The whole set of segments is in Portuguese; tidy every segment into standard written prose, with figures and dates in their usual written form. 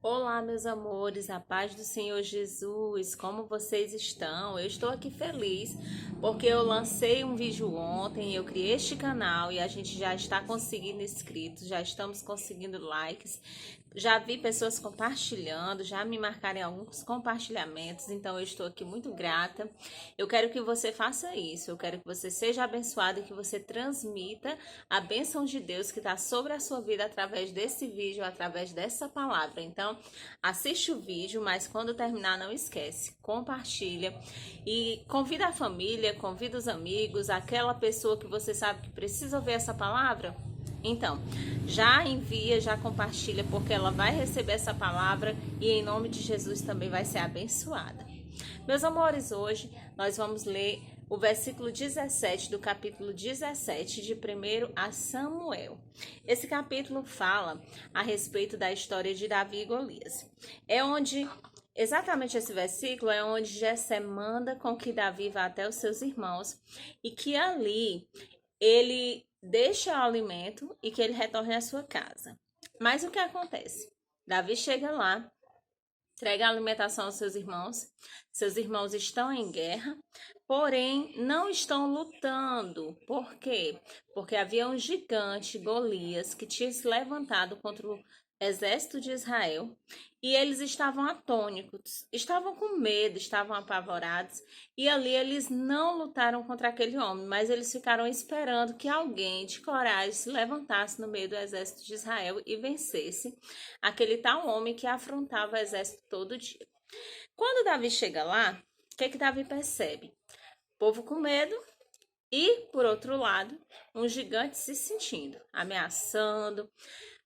Olá, meus amores, a paz do Senhor Jesus, como vocês estão? Eu estou aqui feliz porque eu lancei um vídeo ontem, eu criei este canal e a gente já está conseguindo inscritos, já estamos conseguindo likes. Já vi pessoas compartilhando, já me marcaram em alguns compartilhamentos, então eu estou aqui muito grata. Eu quero que você faça isso, eu quero que você seja abençoado e que você transmita a bênção de Deus que está sobre a sua vida através desse vídeo, através dessa palavra. Então, assiste o vídeo, mas quando terminar, não esquece, compartilha e convida a família, convida os amigos, aquela pessoa que você sabe que precisa ouvir essa palavra. Então, já envia, já compartilha, porque ela vai receber essa palavra e em nome de Jesus também vai ser abençoada. Meus amores, hoje nós vamos ler o versículo 17 do capítulo 17 de 1 a Samuel. Esse capítulo fala a respeito da história de Davi e Golias. Exatamente esse versículo é onde Jessé manda com que Davi vá até os seus irmãos e que ali ele deixa o alimento e que ele retorne à sua casa. Mas o que acontece? Davi chega lá, entrega a alimentação aos seus irmãos estão em guerra, porém não estão lutando. Por quê? Porque havia um gigante, Golias, que tinha se levantado contra o exército de Israel e eles estavam atônitos, estavam com medo, estavam apavorados e ali eles não lutaram contra aquele homem, mas eles ficaram esperando que alguém de coragem se levantasse no meio do exército de Israel e vencesse aquele tal homem que afrontava o exército todo dia. Quando Davi chega lá, o que Davi percebe? O povo com medo e, por outro lado, um gigante se sentindo, ameaçando,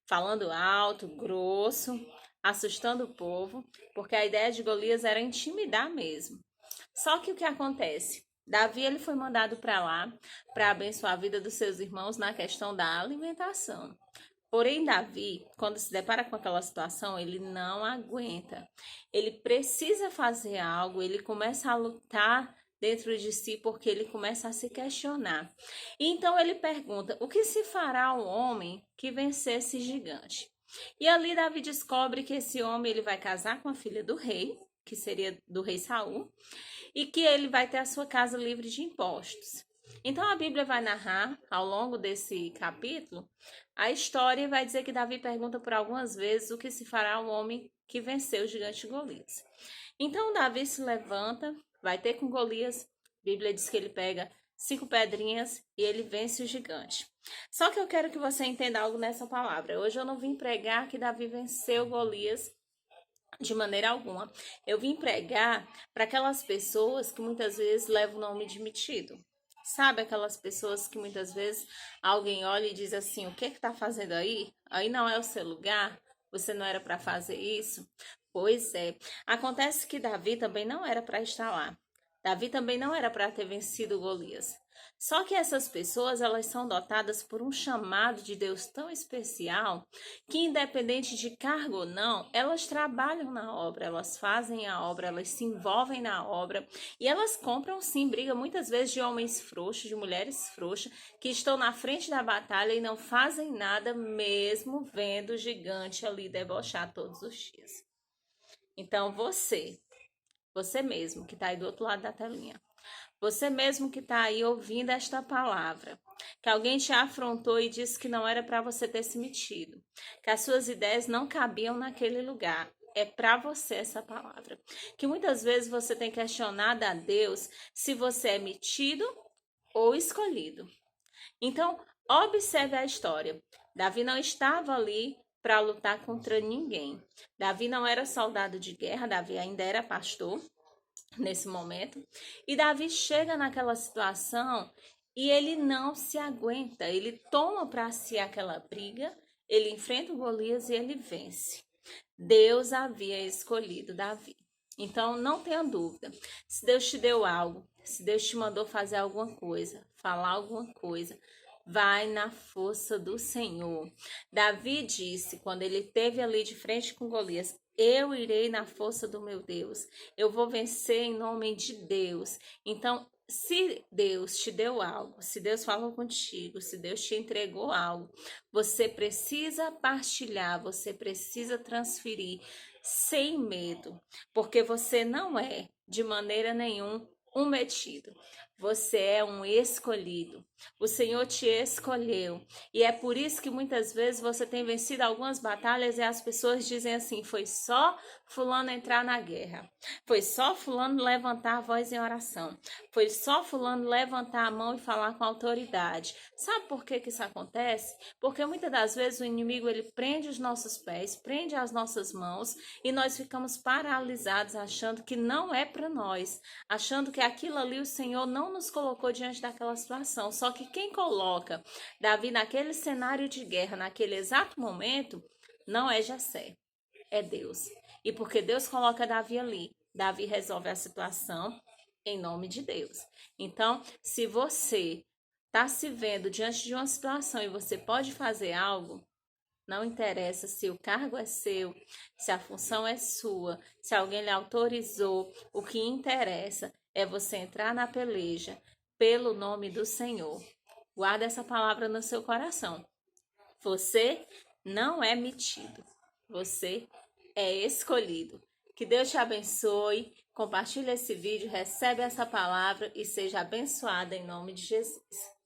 falando alto, grosso, assustando o povo, porque a ideia de Golias era intimidar mesmo. Só que o que acontece? Davi ele foi mandado para lá para abençoar a vida dos seus irmãos na questão da alimentação. Porém, Davi, quando se depara com aquela situação, ele não aguenta. Ele precisa fazer algo, ele começa a lutar dentro de si porque ele começa a se questionar. E então ele pergunta: o que se fará ao homem que vencer esse gigante? E ali Davi descobre que esse homem ele vai casar com a filha do rei, que seria do rei Saul, e que ele vai ter a sua casa livre de impostos. Então a Bíblia vai narrar ao longo desse capítulo a história e vai dizer que Davi pergunta por algumas vezes o que se fará ao homem que venceu o gigante Golias. Então Davi se levanta, vai ter com Golias. A Bíblia diz que ele pega 5 pedrinhas e ele vence o gigante. Só que eu quero que você entenda algo nessa palavra. Hoje eu não vim pregar que Davi venceu Golias de maneira alguma. Eu vim pregar para aquelas pessoas que muitas vezes levam o nome de metido. Sabe aquelas pessoas que muitas vezes alguém olha e diz assim: o que está fazendo aí? Aí não é o seu lugar? Você não era para fazer isso? Pois é. Acontece que Davi também não era para estar lá. Davi também não era para ter vencido Golias. Só que essas pessoas, elas são dotadas por um chamado de Deus tão especial que, independente de cargo ou não, elas trabalham na obra, elas fazem a obra, elas se envolvem na obra e elas compram sim briga muitas vezes de homens frouxos, de mulheres frouxas que estão na frente da batalha e não fazem nada mesmo vendo o gigante ali debochar todos os dias. Então você mesmo que está aí do outro lado da telinha, você mesmo que está aí ouvindo esta palavra, que alguém te afrontou e disse que não era para você ter se metido, que as suas ideias não cabiam naquele lugar. É para você essa palavra. Que muitas vezes você tem questionado a Deus se você é metido ou escolhido. Então, observe a história. Davi não estava ali para lutar contra ninguém. Davi não era soldado de guerra, Davi ainda era pastor nesse momento. E Davi chega naquela situação e ele não se aguenta. Ele toma para si aquela briga, ele enfrenta o Golias e ele vence. Deus havia escolhido Davi. Então, não tenha dúvida. Se Deus te deu algo, se Deus te mandou fazer alguma coisa, falar alguma coisa, vai na força do Senhor. Davi disse, quando ele esteve ali de frente com Golias: eu irei na força do meu Deus. Eu vou vencer em nome de Deus. Então, se Deus te deu algo, se Deus falou contigo, se Deus te entregou algo, você precisa partilhar, você precisa transferir sem medo, porque você não é de maneira nenhuma um metido. Você é um escolhido. O Senhor te escolheu. E é por isso que muitas vezes você tem vencido algumas batalhas e as pessoas dizem assim: foi só fulano entrar na guerra. Foi só fulano levantar a voz em oração. Foi só fulano levantar a mão e falar com autoridade. Sabe por que que isso acontece? Porque muitas das vezes o inimigo ele prende os nossos pés, prende as nossas mãos e nós ficamos paralisados achando que não é para nós, achando que aquilo ali o Senhor não nos colocou diante daquela situação. Só que quem coloca Davi naquele cenário de guerra, naquele exato momento, não é Jessé, é Deus. E porque Deus coloca Davi ali, Davi resolve a situação em nome de Deus. Então, se você está se vendo diante de uma situação e você pode fazer algo, não interessa se o cargo é seu, se a função é sua, se alguém lhe autorizou, o que interessa é você entrar na peleja pelo nome do Senhor. Guarda essa palavra no seu coração. Você não é metido, você é escolhido. Que Deus te abençoe. Compartilhe esse vídeo, recebe essa palavra e seja abençoada em nome de Jesus.